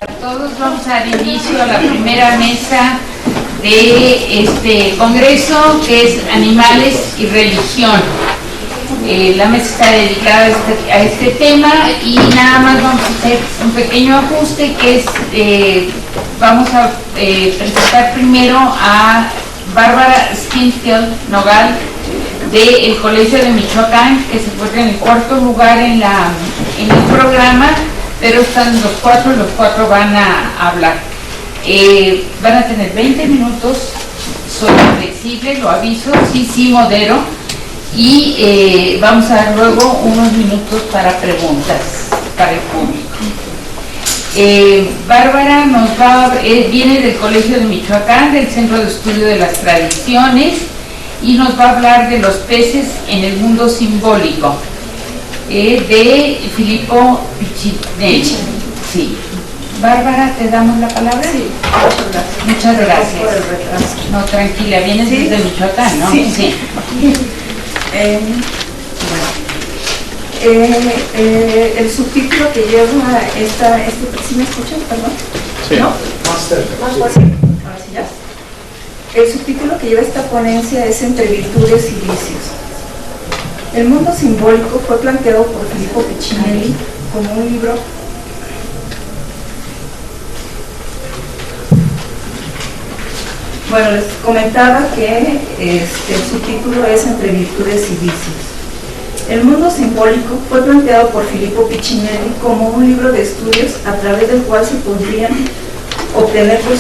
A todos vamos a dar inicio a la primera mesa de este congreso, que es Animales y Religión. La mesa está dedicada a este tema y nada más vamos a hacer un pequeño ajuste, que es, vamos a presentar primero a Bárbara Stintel Nogal del Colegio de Michoacán, que se encuentra en el cuarto lugar en el programa, pero están los cuatro van a hablar. Van a tener 20 minutos, soy flexible, lo aviso, sí modero, y vamos a dar luego unos minutos para preguntas para el público. Bárbara viene del Colegio de Michoacán, del Centro de Estudio de las Tradiciones, y nos va a hablar de los peces en el mundo simbólico, de Filippo Piccinelli. Sí. Bárbara, ¿te damos la palabra? Sí, muchas gracias. Por el retraso. No, tranquila, vienes desde Michoacán, ¿no? Sí. El subtítulo que lleva ¿sí me escuchan? Perdón. Sí. ¿No? Más cerca. Más fácil. Ahora sí ya. El subtítulo que lleva esta ponencia es Entre virtudes y vicios. El mundo simbólico fue planteado por Filippo Piccinelli como un libro Bueno, les comentaba que el subtítulo es Entre virtudes y vicios. El mundo simbólico fue planteado por Filippo Piccinelli como un libro de estudios a través del cual se podían obtener por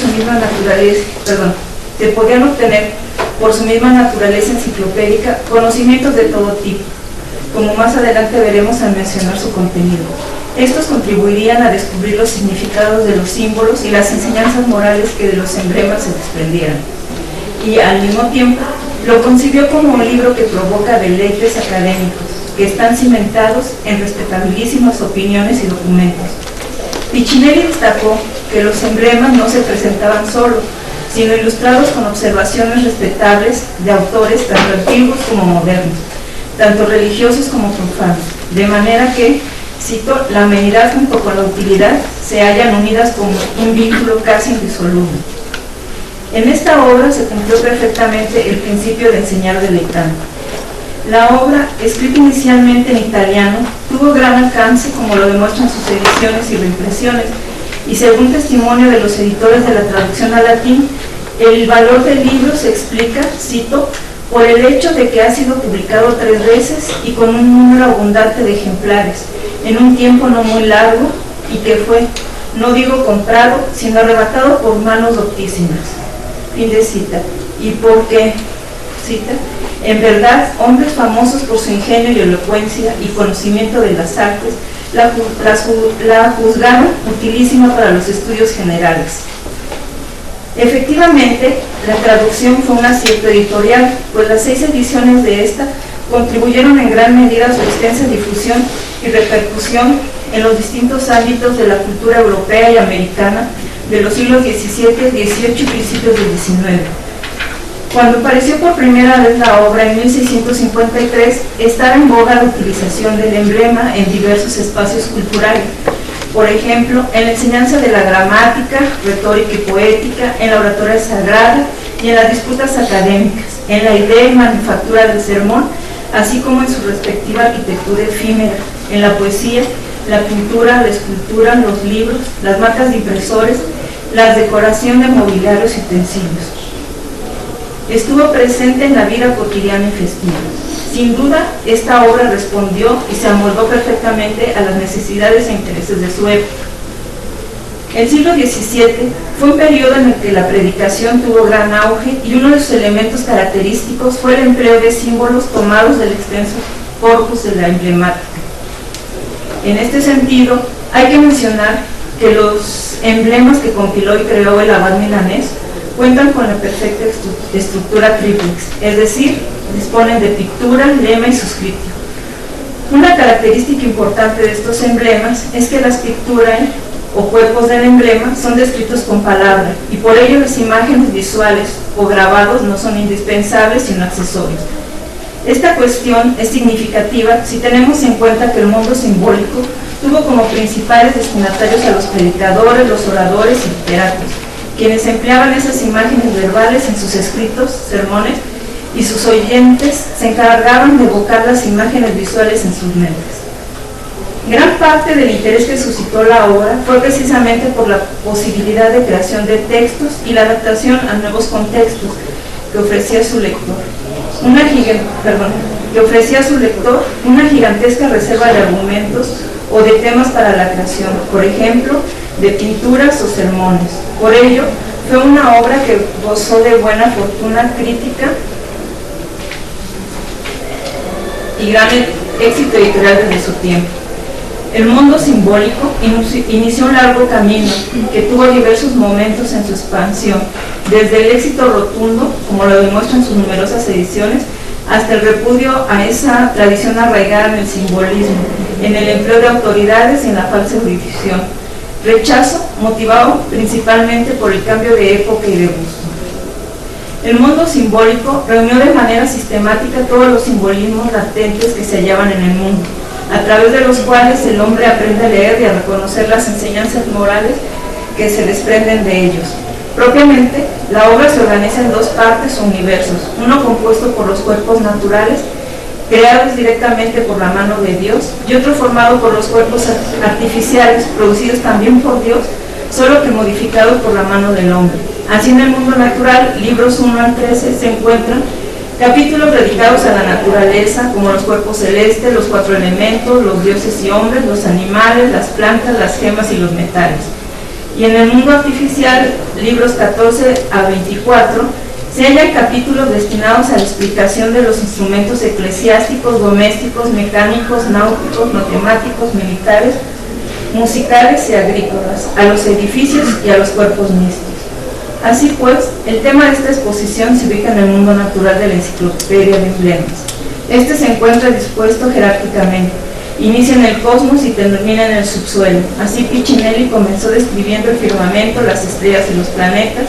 su misma naturaleza enciclopédica conocimientos de todo tipo, como más adelante veremos al mencionar su contenido. Estos contribuirían a descubrir los significados de los símbolos y las enseñanzas morales que de los emblemas se desprendieran. Y al mismo tiempo, lo concibió como un libro que provoca deleites académicos, que están cimentados en respetabilísimas opiniones y documentos. Piccinelli destacó que los emblemas no se presentaban solos, sino ilustrados con observaciones respetables de autores tanto antiguos como modernos, tanto religiosos como profanos, de manera que, cito, la amenidad junto con la utilidad se hallan unidas como un vínculo casi indisoluble. En esta obra se cumplió perfectamente el principio de enseñar deleitando. La obra, escrita inicialmente en italiano, tuvo gran alcance, como lo demuestran sus ediciones y reimpresiones, y según testimonio de los editores de la traducción al latín, el valor del libro se explica, cito, por el hecho de que ha sido publicado 3 veces y con un número abundante de ejemplares, en un tiempo no muy largo, y que fue, no digo comprado, sino arrebatado por manos doctísimas. Fin de cita. Y porque, cita, en verdad, hombres famosos por su ingenio y elocuencia y conocimiento de las artes, la juzgaron utilísima para los estudios generales. Efectivamente, la traducción fue un acierto editorial, pues las 6 ediciones de esta contribuyeron en gran medida a su extensa difusión y repercusión en los distintos ámbitos de la cultura europea y americana de los siglos XVII, XVIII y principios del XIX. Cuando apareció por primera vez la obra en 1653, estaba en boga la utilización del emblema en diversos espacios culturales, por ejemplo, en la enseñanza de la gramática, retórica y poética, en la oratoria sagrada y en las disputas académicas, en la idea y manufactura del sermón, así como en su respectiva arquitectura efímera, en la poesía, la pintura, la escultura, los libros, las marcas de impresores, la decoración de mobiliarios y utensilios. Estuvo presente en la vida cotidiana y festiva. Sin duda, esta obra respondió y se amoldó perfectamente a las necesidades e intereses de su época. El siglo XVII fue un periodo en el que la predicación tuvo gran auge y uno de sus elementos característicos fue el empleo de símbolos tomados del extenso corpus de la emblemática. En este sentido, hay que mencionar que los emblemas que compiló y creó el abad milanés cuentan con la perfecta estructura triplex, es decir, disponen de pictura, lema y suscriptio. Una característica importante de estos emblemas es que las picturas o cuerpos del emblema son descritos con palabra y por ello las imágenes visuales o grabados no son indispensables sino accesorios. Esta cuestión es significativa si tenemos en cuenta que el mundo simbólico Tuvo como principales destinatarios a los predicadores, los oradores y literatos, quienes empleaban esas imágenes verbales en sus escritos, sermones, y sus oyentes se encargaban de evocar las imágenes visuales en sus mentes. Gran parte del interés que suscitó la obra fue precisamente por la posibilidad de creación de textos y la adaptación a nuevos contextos que ofrecía su lector. Una gigantesca reserva de argumentos o de temas para la creación, por ejemplo, de pinturas o sermones. Por ello, fue una obra que gozó de buena fortuna crítica y gran éxito editorial desde su tiempo. El mundo simbólico inició un largo camino que tuvo diversos momentos en su expansión, desde el éxito rotundo, como lo demuestran sus numerosas ediciones, hasta el repudio a esa tradición arraigada en el simbolismo, en el empleo de autoridades y en la falsa erudición. Rechazo motivado principalmente por el cambio de época y de gusto. El mundo simbólico reunió de manera sistemática todos los simbolismos latentes que se hallaban en el mundo, a través de los cuales el hombre aprende a leer y a reconocer las enseñanzas morales que se desprenden de ellos. Propiamente, la obra se organiza en dos partes o universos, uno compuesto por los cuerpos naturales, creados directamente por la mano de Dios, y otro formado por los cuerpos artificiales, producidos también por Dios, solo que modificados por la mano del hombre. Así, en el mundo natural, libros 1 al 13, se encuentran capítulos dedicados a la naturaleza, como los cuerpos celestes, los 4 elementos, los dioses y hombres, los animales, las plantas, las gemas y los metales. Y en el mundo artificial, libros 14 a 24, se hallan capítulos destinados a la explicación de los instrumentos eclesiásticos, domésticos, mecánicos, náuticos, matemáticos, militares, musicales y agrícolas, a los edificios y a los cuerpos mixtos. Así pues, el tema de esta exposición se ubica en el mundo natural de la enciclopedia de emblemas. Este se encuentra dispuesto jerárquicamente. Inicia en el cosmos y termina en el subsuelo. Así Piccinelli comenzó describiendo el firmamento, las estrellas y los planetas,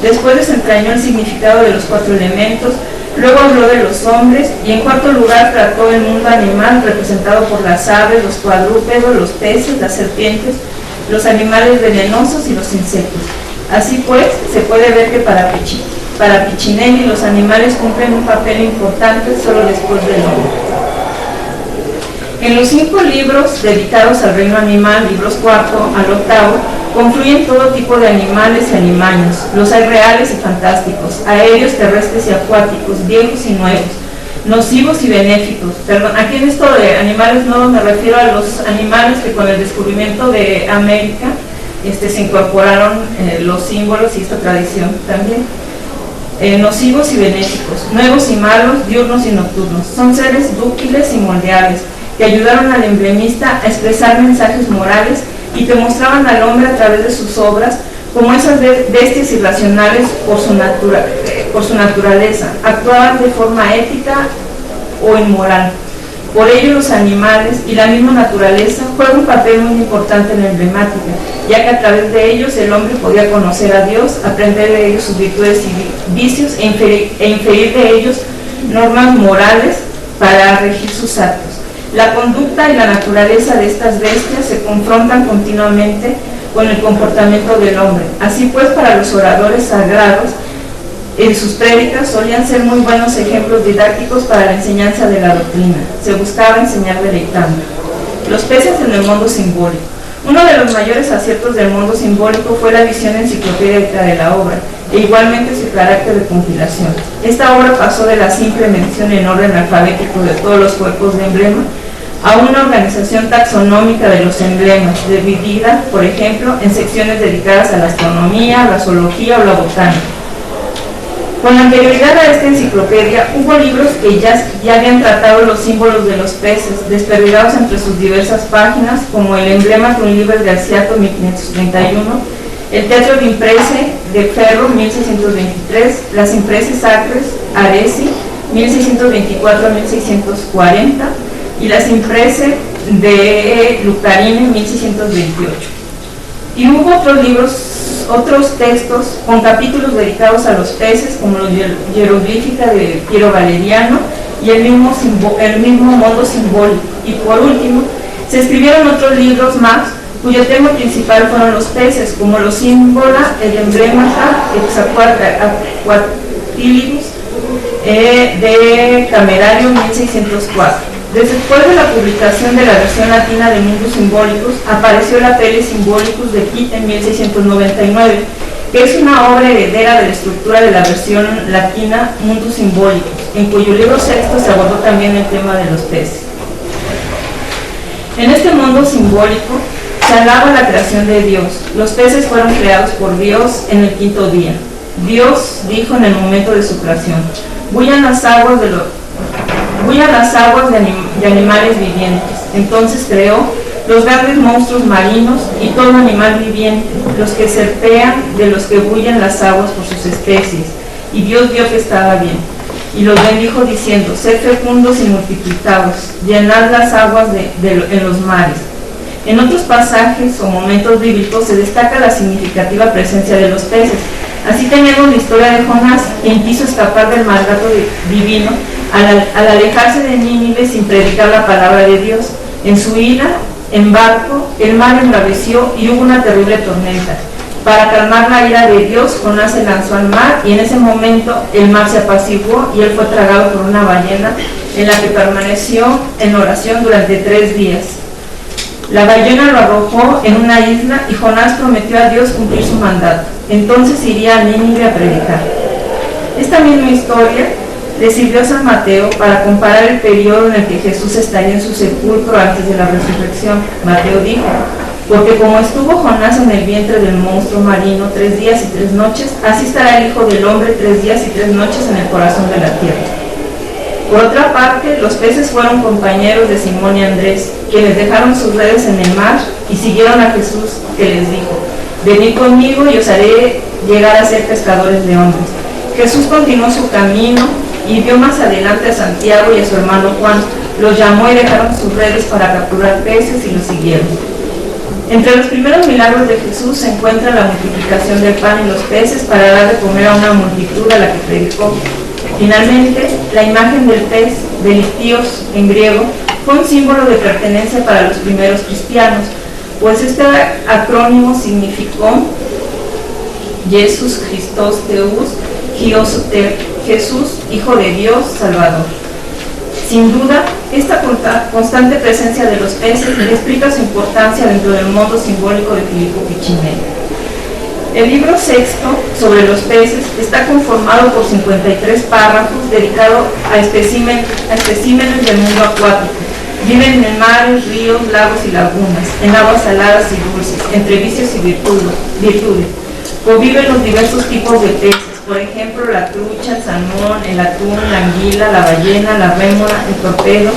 después desentrañó el significado de los 4 elementos, luego habló de los hombres y en cuarto lugar trató el mundo animal representado por las aves, los cuadrúpedos, los peces, las serpientes, los animales venenosos y los insectos. Así pues, se puede ver que para Piccinelli los animales cumplen un papel importante solo después del hombre. En los 5 libros dedicados al reino animal, libros 4 al 8, confluyen todo tipo de animales y alimaños. Los hay reales y fantásticos, aéreos, terrestres y acuáticos, viejos y nuevos, nocivos y benéficos. Perdón, aquí en esto de animales no me refiero a los animales que con el descubrimiento de América se incorporaron los símbolos y esta tradición también. Nocivos y benéficos, nuevos y malos, diurnos y nocturnos. Son seres dúctiles y moldeables, que ayudaron al emblemista a expresar mensajes morales y que mostraban al hombre a través de sus obras como esas bestias irracionales por su naturaleza, actuaban de forma ética o inmoral. Por ello los animales y la misma naturaleza juegan un papel muy importante en la emblemática, ya que a través de ellos el hombre podía conocer a Dios, aprender de ellos sus virtudes y vicios e inferir de ellos normas morales para regir sus actos. La conducta y la naturaleza de estas bestias se confrontan continuamente con el comportamiento del hombre. Así pues, para los oradores sagrados, en sus prédicas solían ser muy buenos ejemplos didácticos para la enseñanza de la doctrina. Se buscaba enseñar deleitando. Los peces en el mundo simbólico. Uno de los mayores aciertos del mundo simbólico fue la visión enciclopédica de la obra, e igualmente su carácter de compilación. Esta obra pasó de la simple mención en orden alfabético de todos los cuerpos de emblema a una organización taxonómica de los emblemas, dividida, por ejemplo, en secciones dedicadas a la astronomía, la zoología o la botánica. Con anterioridad a esta enciclopedia, hubo libros que ya habían tratado los símbolos de los peces, desperdigados entre sus diversas páginas, como el emblema con Liber de Arciato, 1531, el Teatro de Imprese de Ferro, 1623, las Impreses Sacres, Aresi, 1624 a 1640, y las Imprese de Lucarine, 1628. Y hubo otros libros, otros textos con capítulos dedicados a los peces, como los Hieroglífica de Piero Valeriano y el mismo mundo simbólico. Y por último, Se escribieron otros libros más, cuyo tema principal fueron los peces, como los símbola, el emblemata, Aquatilibus, de Camerario 1604. Después de la publicación de la versión latina de Mundus Symbolicus, apareció la Pele Symbolicus de Pitt en 1699, que es una obra heredera de la estructura de la versión latina Mundus Symbolicus, en cuyo libro sexto se abordó también el tema de los peces. En este mundo simbólico se alaba la creación de Dios. Los peces fueron creados por Dios en el quinto día. Dios dijo en el momento de su creación: bullan las aguas de animales vivientes. Entonces creó los grandes monstruos marinos y todo animal viviente, los que serpean de los que bullen las aguas por sus especies. Y Dios vio que estaba bien. Y los bendijo diciendo: sed fecundos y multiplicados, llenad las aguas en los mares. En otros pasajes o momentos bíblicos se destaca la significativa presencia de los peces. Así tenemos la historia de Jonás, quien quiso escapar del mandato divino al alejarse de Nínive sin predicar la palabra de Dios. En su ira, en barco, el mar embraveció y hubo una terrible tormenta. Para calmar la ira de Dios, Jonás se lanzó al mar y en ese momento el mar se apaciguó y él fue tragado por una ballena, en la que permaneció en oración durante 3 días. La ballena lo arrojó en una isla y Jonás prometió a Dios cumplir su mandato. Entonces iría a Nínive a predicar. Esta misma historia le sirvió a San Mateo para comparar el periodo en el que Jesús estaría en su sepulcro antes de la resurrección. Mateo dijo: porque como estuvo Jonás en el vientre del monstruo marino 3 días y 3 noches, así estará el Hijo del Hombre 3 días y 3 noches en el corazón de la tierra. Por otra parte, los peces fueron compañeros de Simón y Andrés, quienes dejaron sus redes en el mar y siguieron a Jesús, que les dijo: venid conmigo y os haré llegar a ser pescadores de hombres. Jesús continuó su camino y vio más adelante a Santiago y a su hermano Juan. Los llamó y dejaron sus redes para capturar peces y los siguieron. Entre los primeros milagros de Jesús se encuentra la multiplicación del pan y los peces para dar de comer a una multitud a la que predicó. Finalmente, la imagen del pez, del ictios en griego, fue un símbolo de pertenencia para los primeros cristianos, pues este acrónimo significó Jesus Christos Theos, Jesús, Hijo de Dios, Salvador. Sin duda, esta constante presencia de los peces explica su importancia dentro del mundo simbólico de Filippo Piccinini. El libro sexto sobre los peces está conformado por 53 párrafos dedicados a especímenes del mundo acuático. Viven en mares, ríos, lagos y lagunas, en aguas saladas y dulces, entre vicios y virtudes. Conviven los diversos tipos de peces, por ejemplo la trucha, el salmón, el atún, la anguila, la ballena, la rémora, el torpedo,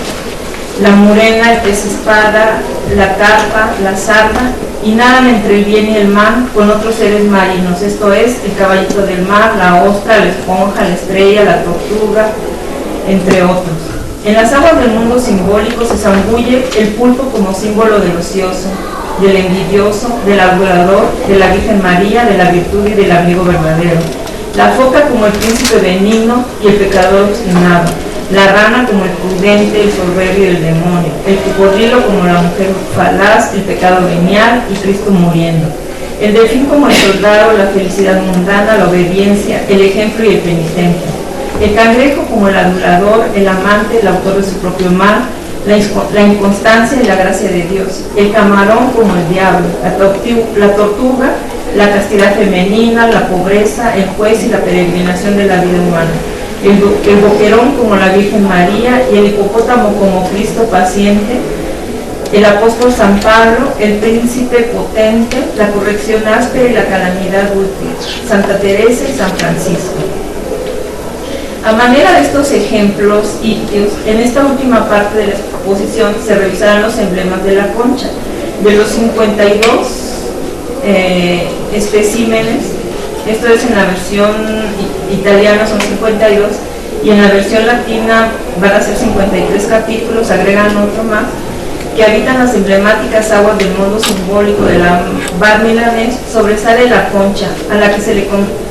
la murena, el pez espada, la carpa, la sarda, y nadan entre el bien y el mal con otros seres marinos, esto es, el caballito del mar, la ostra, la esponja, la estrella, la tortuga, entre otros. En las aguas del mundo simbólico se zambulle el pulpo como símbolo del ocioso, del envidioso, del adulador, de la Virgen María, de la virtud y del amigo verdadero. La foca como el príncipe benigno y el pecador obstinado. La rana como el prudente, el soberbio y el demonio. El cocodrilo como la mujer falaz, el pecado venial y Cristo muriendo. El delfín como el soldado, la felicidad mundana, la obediencia, el ejemplo y el penitente. El cangrejo como el adulador, el amante, el autor de su propio mal, la inconstancia y la gracia de Dios. El camarón como el diablo, la tortuga, la castidad femenina, la pobreza, el juez y la peregrinación de la vida humana. El boquerón como la Virgen María y el hipopótamo como Cristo paciente, el apóstol San Pablo, el príncipe potente, la corrección áspera y la calamidad útil, Santa Teresa y San Francisco. A manera de estos ejemplos ictios, en esta última parte de la exposición se revisarán los emblemas de la concha. De los 52 especímenes, esto es en la versión italiana son 52 y en la versión latina van a ser 53 capítulos, agregan otro más, que habitan las emblemáticas aguas del mundo simbólico de la Bar Milanés. Sobresale la concha, a la que se le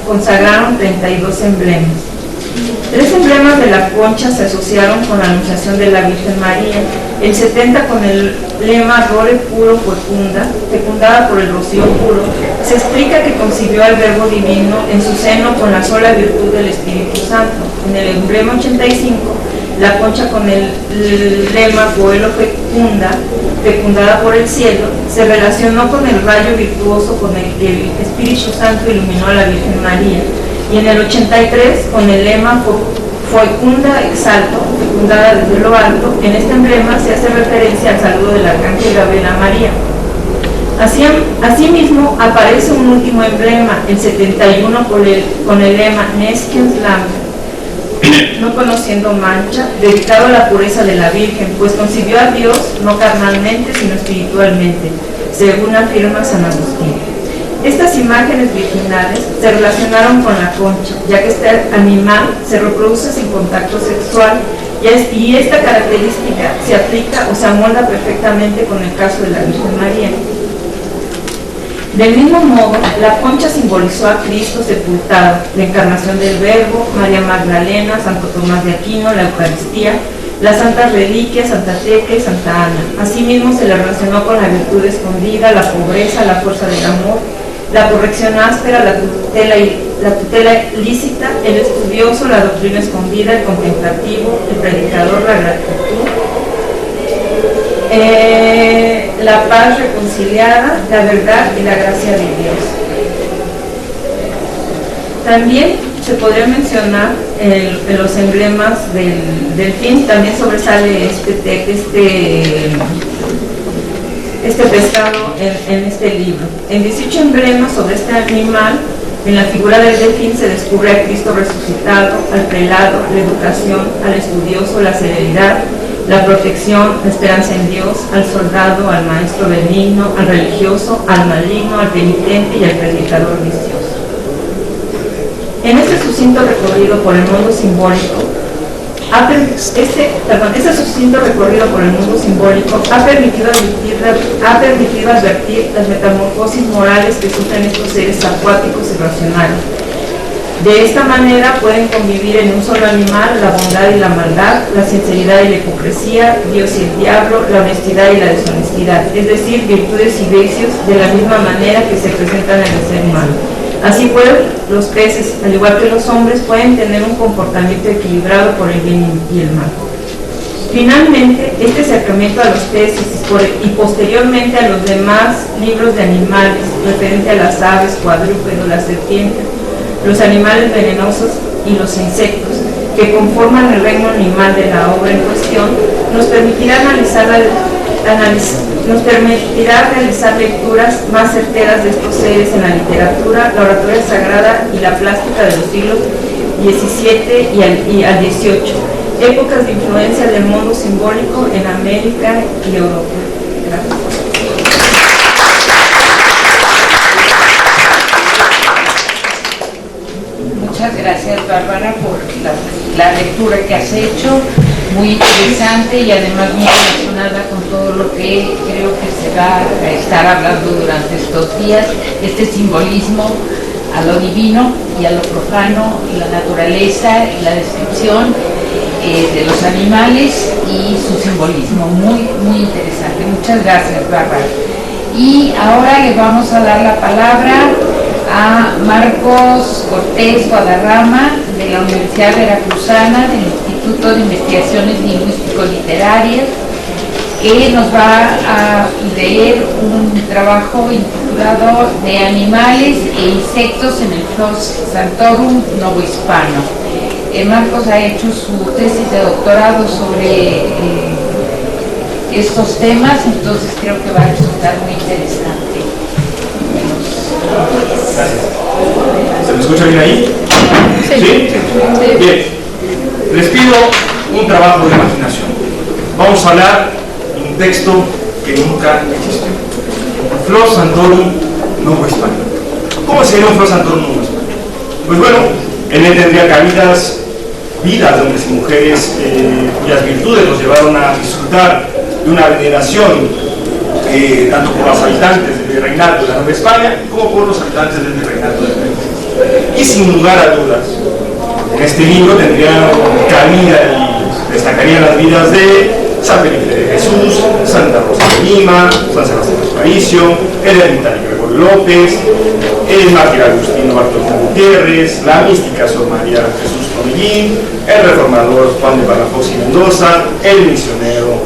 consagraron 32 emblemas. 3 emblemas de la concha se asociaron con la Anunciación de la Virgen María, el 70 con el lema Rore Puro Fecunda, fecundada por el rocío puro. Se explica que concibió al Verbo Divino en su seno con la sola virtud del Espíritu Santo. En el emblema 85, la concha con el lema Coelo Fecunda, fecundada por el cielo, se relacionó con el rayo virtuoso con el que el Espíritu Santo iluminó a la Virgen María. Y en el 83, con el lema Fecunda Exalto, fecundada desde lo alto, en este emblema se hace referencia al saludo del arcángel Gabriel a María. Asimismo, aparece un último emblema, el 71, con el lema Nesciens Lambda, no conociendo mancha, dedicado a la pureza de la Virgen, pues concibió a Dios no carnalmente, sino espiritualmente, según afirma San Agustín. Estas imágenes virginales se relacionaron con la concha, ya que este animal se reproduce sin contacto sexual y esta característica se aplica o se amolda perfectamente con el caso de la Virgen María. Del mismo modo, la concha simbolizó a Cristo sepultado, la encarnación del Verbo, María Magdalena, Santo Tomás de Aquino, la Eucaristía, las santas reliquias, Santa Tecla y Santa Ana. Asimismo se le relacionó con la virtud escondida, la pobreza, la fuerza del amor, la corrección áspera, la tutela lícita, el estudioso, la doctrina escondida, el contemplativo, el predicador, la gratitud, la paz reconciliada, la verdad y la gracia de Dios. También se podría mencionar los emblemas del delfín. También sobresale este pescado en este libro. En 18 emblemas sobre este animal, en la figura del delfín se descubre a Cristo resucitado, al prelado, la educación, al estudioso, la severidad, la protección, la esperanza en Dios, al soldado, al maestro benigno, al religioso, al maligno, al penitente y al predicador vicioso. En este sucinto recorrido por el mundo simbólico, ha permitido advertir las metamorfosis morales que sufren estos seres acuáticos y racionales. De esta manera pueden convivir en un solo animal la bondad y la maldad, la sinceridad y la hipocresía, Dios y el diablo, la honestidad y la deshonestidad, es decir, virtudes y vicios de la misma manera que se presentan en el ser humano. Así pues, los peces, al igual que los hombres, pueden tener un comportamiento equilibrado por el bien y el mal. Finalmente, este acercamiento a los peces y posteriormente a los demás libros de animales, referente a las aves, cuadrúpedos, las serpientes, los animales venenosos y los insectos, que conforman el reino animal de la obra en cuestión, nos permitirá realizar lecturas más certeras de estos seres en la literatura, la oratoria sagrada y la plástica de los siglos XVII y al XVIII, épocas de influencia del mundo simbólico en América y Europa. Gracias. Muchas gracias, Bárbara, por la lectura que has hecho, muy interesante y además muy relacionada con todo lo que creo que se va a estar hablando durante estos días, este simbolismo a lo divino y a lo profano, la naturaleza y la descripción de los animales y su simbolismo, muy, muy interesante. Muchas gracias, Bárbara. Y ahora le vamos a dar la palabra a Marcos Cortés Guadarrama, de la Universidad Veracruzana, del Instituto de Investigaciones Lingüístico-Literarias, que nos va a leer un trabajo intitulado De animales e insectos en el Flos Sanctorum Novohispano. Marcos ha hecho su tesis de doctorado sobre estos temas, entonces creo que va a resultar muy interesante. Gracias. ¿Se me escucha bien ahí? Sí. ¿Sí? Bien. Les pido un trabajo de imaginación. Vamos a hablar de un texto que nunca existió. Flos Sanctorum Novohispano. ¿Cómo sería un Flos Sanctorum Novohispano? Pues bueno, en él tendría cabidas vidas de hombres y mujeres cuyas virtudes los llevaron a disfrutar de una veneración tanto por los habitantes del Reinato de la Nueva España como por los habitantes del Reinato de México. Y sin lugar a dudas, En este libro tendrían cabida y destacarían las vidas de San Felipe de Jesús, Santa Rosa de Lima, San Sebastián de Aparicio, el ermitaño Gregorio López, el mártir Agustino Bartolomé Gutiérrez, la mística Sor María Jesús Comillín, el reformador Juan de Palafox y Mendoza, el misionero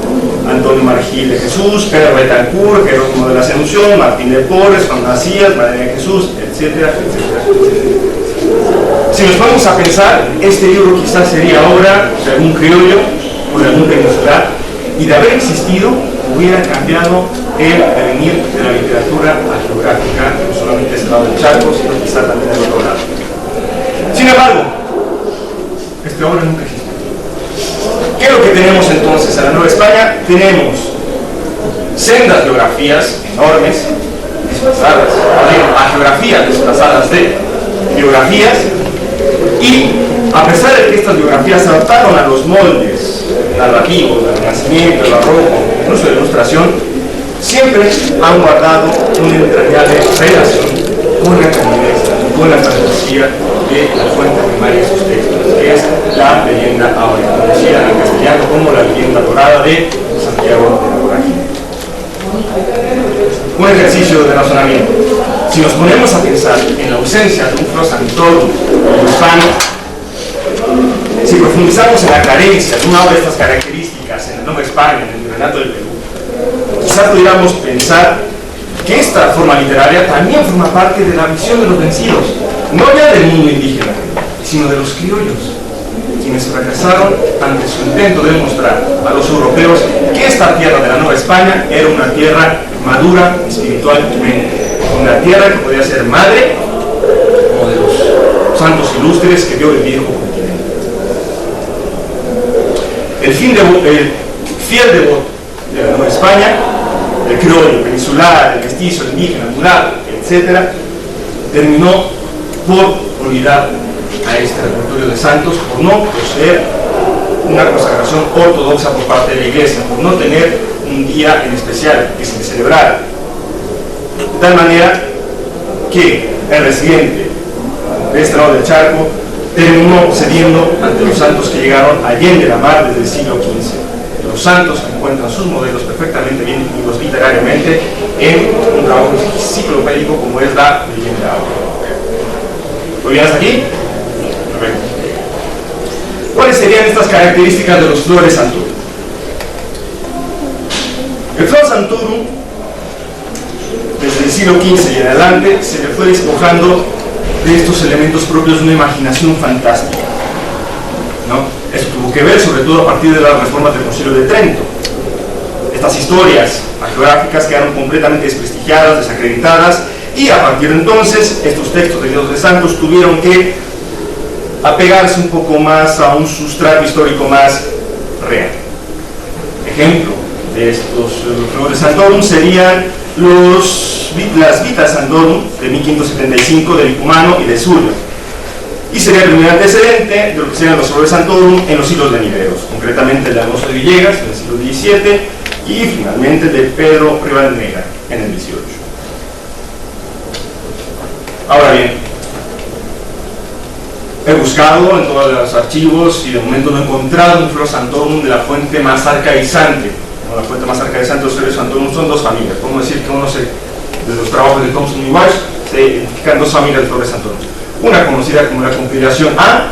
Antonio Margil de Jesús, Pedro Betancourt, Jerónimo de la Asunción, Martín de Porres, Juan Macías, María de Jesús, etcétera, etcétera, etcétera. Si nos vamos a pensar, este libro quizás sería obra de algún criollo o de algún peninsular, y de haber existido hubiera cambiado el devenir de la literatura geográfica, no solamente de ese lado del Chaco, sino quizás también del otro lado. Sin embargo, esta obra nunca existió. ¿Qué es lo que tenemos entonces en la Nueva España? Tenemos sendas geografías enormes, desplazadas, geografías desplazadas de biografías, y a pesar de que estas biografías se adaptaron a los moldes narrativos del Renacimiento, del Barroco, incluso de la Ilustración, siempre han guardado una entrañable relación con la convivencia, con la fantasía de la fuente primaria de sus textos, que es la leyenda áurea, conocida en castellano como la leyenda dorada de Santiago de la Vorágine. Un ejercicio de razonamiento. Si nos ponemos a pensar en la ausencia de un Flos Sanctorum hispano, si profundizamos en la carencia de una de estas características en la Nueva España, en el Virreinato del Perú, quizás pudiéramos pensar que esta forma literaria también forma parte de la visión de los vencidos, no ya del mundo indígena, sino de los criollos, quienes fracasaron ante su intento de demostrar a los europeos que esta tierra de la Nueva España era una tierra madura espiritualmente, una tierra que podía ser madre como de los santos ilustres que vio el viejo continente. El fiel devoto de la Nueva España, el criollo, peninsular, el mestizo, el indígena, el mulato, etc., terminó por olvidar a este repertorio de santos, por no poseer una consagración ortodoxa por parte de la Iglesia, por no tener un día en especial que se celebrara. De tal manera que el residente de este lado del charco terminó cediendo ante los santos que llegaron allende la mar desde el siglo XV. Los santos encuentran sus modelos perfectamente bien definidos literariamente en un trabajo enciclopédico como es la leyenda áurea. ¿Muy bien hasta aquí? Perfecto. ¿Cuáles serían estas características de los Flores Santorum? El Flor Santorum, desde el siglo XV y en adelante, se le fue despojando de estos elementos propios de una imaginación fantástica, ¿no? Eso tuvo que ver sobre todo a partir de las reformas del Concilio de Trento. Estas historias geográficas quedaron completamente desprestigiadas, desacreditadas, y a partir de entonces estos textos de Dios de Santos tuvieron que apegarse un poco más a un sustrato histórico más real. Ejemplo de estos Flores Santorum serían las Vitas Santorum de 1575 del Licumano y de Zulia, y sería el primer antecedente de lo que serían los Flores Santorum en los siglos venideros, concretamente el de Alonso de Villegas en el siglo XVII y finalmente de Pedro Rivadeneyra en el XVIII. Ahora bien, he buscado en todos los archivos y de momento no he encontrado un Flor Santorum de la fuente más arcaizante. La fuente más arcaizante de los Flores Santorum son dos familias. Podemos decir que de los trabajos de Thomson y Walsh se identifican dos familias de Flores Santorum. Una conocida como la Confederación A,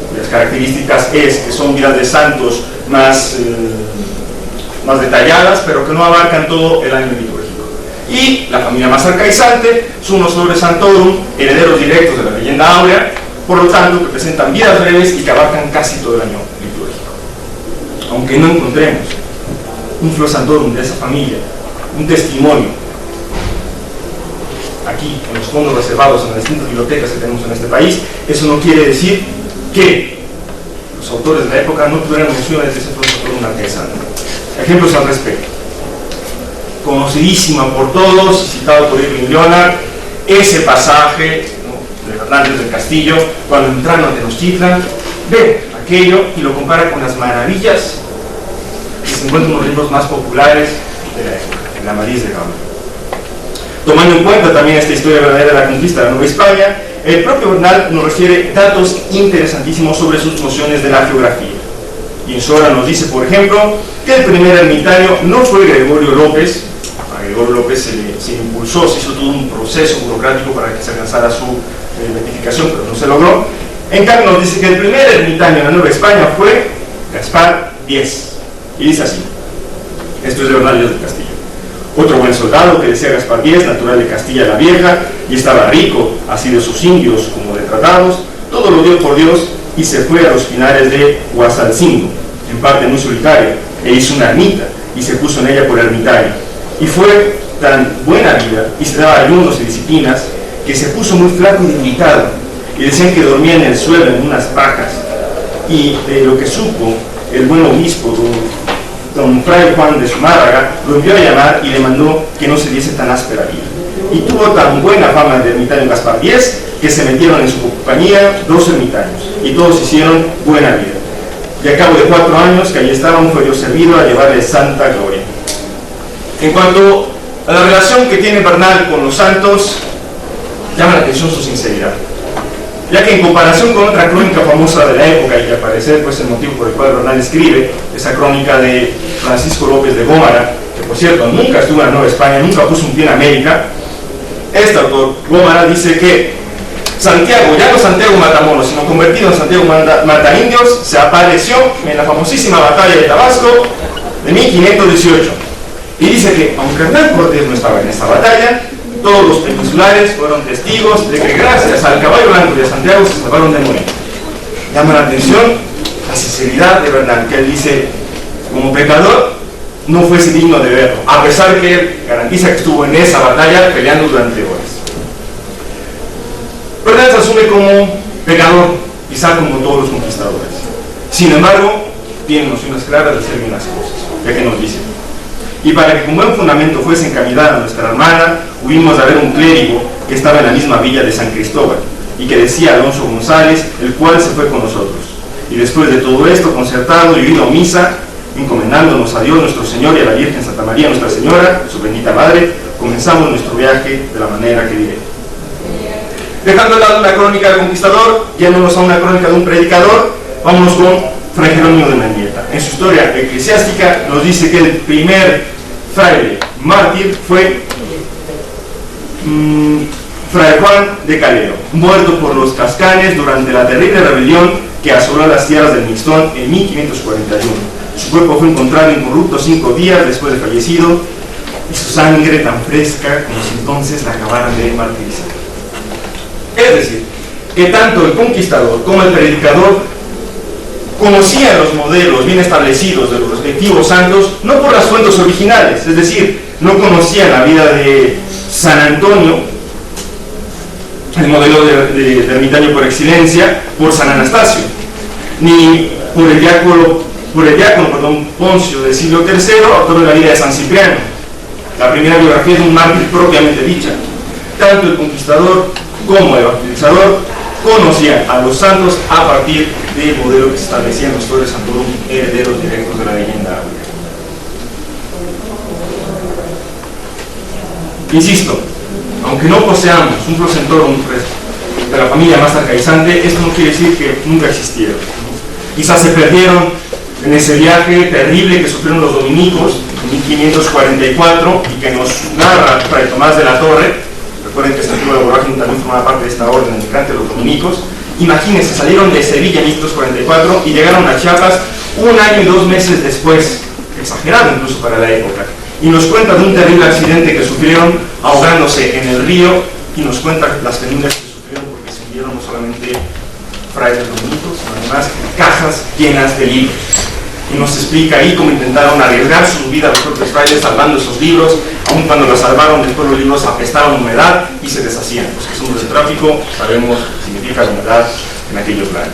cuyas características es que son vidas de santos más detalladas, pero que no abarcan todo el año litúrgico. Y la familia más arcaizante son los Flores Santorum, herederos directos de la leyenda áurea, por lo tanto que presentan vidas breves y que abarcan casi todo el año litúrgico. Aunque no encontremos un Flor Santorum de esa familia, un testimonio aquí en los fondos reservados en las distintas bibliotecas que tenemos en este país, eso no quiere decir que los autores de la época no tuvieran menciones de ese Flor Santorum arcaizante. Ejemplos al respecto. Conocidísima por todos, citado por Irving Leonard, ese pasaje, ¿no?, de Fernández del Castillo, cuando entraron a Tenochtitlan, ve aquello y lo compara con las maravillas que se encuentran en los libros más populares de la época, en la Malice de Gaulle. Tomando en cuenta también esta historia verdadera de la conquista de la Nueva España, el propio Bernal nos refiere datos interesantísimos sobre sus nociones de la geografía. Y en su obra nos dice, por ejemplo, que el primer ermitaño no fue Gregorio López. A Gregorio López se impulsó, se hizo todo un proceso burocrático para que se alcanzara su beatificación, pero no se logró. En cambio nos dice que el primer ermitaño en la Nueva España fue Gaspar Díez. Y dice así, esto es de Bernal del Castillo: otro buen soldado que decía Gaspar Díez, natural de Castilla la Vieja, y estaba rico, así de sus indios como de tratados, todo lo dio por Dios, y se fue a los pinares de Huasalcingo, en parte muy solitaria, e hizo una ermita, y se puso en ella por ermitario. Y fue tan buena vida, y se daba ayunos y disciplinas, que se puso muy flaco y debilitado, y decían que dormía en el suelo en unas pajas. Y de lo que supo, el buen obispo, don Fray Juan de Zumárraga, lo envió a llamar y le mandó que no se diese tan áspera vida. Y tuvo tan buena fama de ermitaño Gaspar Díez, que se metieron en su compañía 2 ermitaños, y todos hicieron buena vida. Y a cabo de 4 años que allí estaban, fue Dios servido a llevarle santa gloria. En cuanto a la relación que tiene Bernal con los santos, llama la atención su sinceridad, ya que en comparación con otra crónica famosa de la época, y que al parecer pues el motivo por el cual Bernal escribe esa crónica de Francisco López de Gómara, que por cierto nunca estuvo en la Nueva España, nunca puso un pie en América, este autor, Gómara, dice que Santiago, ya no Santiago Matamoros, sino convertido en Santiago Mataindios, se apareció en la famosísima batalla de Tabasco de 1518. Y dice que, aunque Hernán Cortés no estaba en esta batalla, todos los peninsulares fueron testigos de que gracias al caballo blanco de Santiago se salvaron de morir. Llama la atención la sinceridad de Bernal, que él dice, como pecador, no fuese digno de verlo, a pesar que él garantiza que estuvo en esa batalla peleando durante horas. Bernal se asume como pecador, quizá como todos los conquistadores. Sin embargo, tiene nociones claras de hacer bien las cosas, ya que nos dice: y para que con buen fundamento fuese encaminada nuestra hermana, hubimos de haber un clérigo que estaba en la misma villa de San Cristóbal, y que decía Alonso González, el cual se fue con nosotros. Y después de todo esto, concertado y oído misa, encomendándonos a Dios nuestro Señor y a la Virgen Santa María Nuestra Señora, su bendita Madre, comenzamos nuestro viaje de la manera que diré. Dejando de lado una crónica del conquistador, yéndonos a una crónica de un predicador, vámonos con Fray Jerónimo de Mendieta. En su historia eclesiástica nos dice que el primer fraile mártir fue Fray Juan de Calero, muerto por los cascanes durante la terrible rebelión que asoló las tierras del Mixtón en 1541. Su cuerpo fue encontrado incorrupto 5 días después de fallecido, y su sangre tan fresca como si entonces la acabaran de martirizar. Es decir, que tanto el conquistador como el predicador conocían los modelos bien establecidos de los respectivos santos, no por las fuentes originales, es decir, no conocían la vida de San Antonio, el modelo de ermitaño por excelencia, por San Anastasio, ni por el diácono Poncio del siglo III, autor de la vida de San Cipriano, la primera biografía de un mártir propiamente dicha. Tanto el conquistador como el evangelizador conocían a los santos a partir del modelo que se establecía en los Torres Santorum, herederos directos de la leyenda áurea. Insisto, aunque no poseamos un prosentorum de la familia más arcaizante, esto no quiere decir que nunca existieron, ¿no? Quizás se perdieron en ese viaje terrible que sufrieron los dominicos en 1544 y que nos narra Fray Tomás de la Torre. Recuerden que Santiago de Borrajín también formaba parte de esta orden emigrante de los dominicos. Imagínense, salieron de Sevilla en 1544 y llegaron a Chiapas 1 año y 2 meses después, exagerado incluso para la época. Y nos cuenta de un terrible accidente que sufrieron ahogándose en el río, y nos cuenta las penurias que sufrieron porque se hundieron no solamente frailes dominicos, sino además cajas llenas de libros. Y nos explica ahí cómo intentaron arriesgar su vida los propios frailes salvando esos libros, aun cuando los salvaron, después los libros apestaban humedad y se deshacían. Los que somos del tráfico sabemos lo que significa la humedad en aquellos lugares.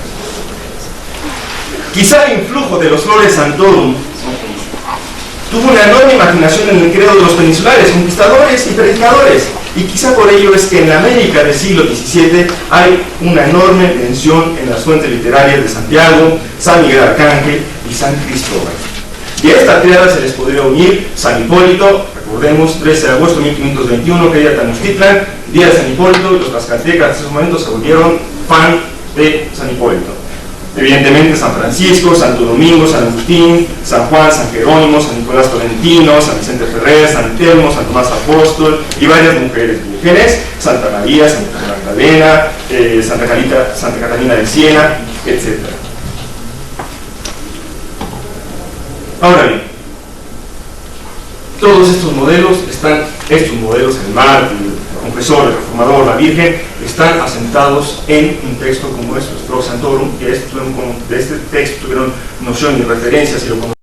Quizá el influjo de los Flores Santorum tuvo una enorme imaginación en el credo de los peninsulares, conquistadores y predicadores, y quizá por ello es que en la América del siglo XVII hay una enorme tensión en las fuentes literarias de Santiago, San Miguel Arcángel y San Cristóbal. Y a esta triada se les podría unir San Hipólito, Recordemos, 13 de agosto de 1521, caía Tenochtitlan, día de San Hipólito, y los tlaxcaltecas en ese momento se volvieron fan de San Hipólito. Evidentemente San Francisco, Santo Domingo, San Agustín, San Juan, San Jerónimo, San Nicolás Tolentino, San Vicente Ferrer, San Telmo, San Tomás Apóstol y varias mujeres, Santa María, Santa Magdalena, Santa Catalina de Siena, etc. Ahora bien, todos estos modelos, el Marte, el Confesor, el Reformador, la Virgen, están asentados en un texto como es el Prox Santorum, que de este texto tuvieron noción y referencias y lo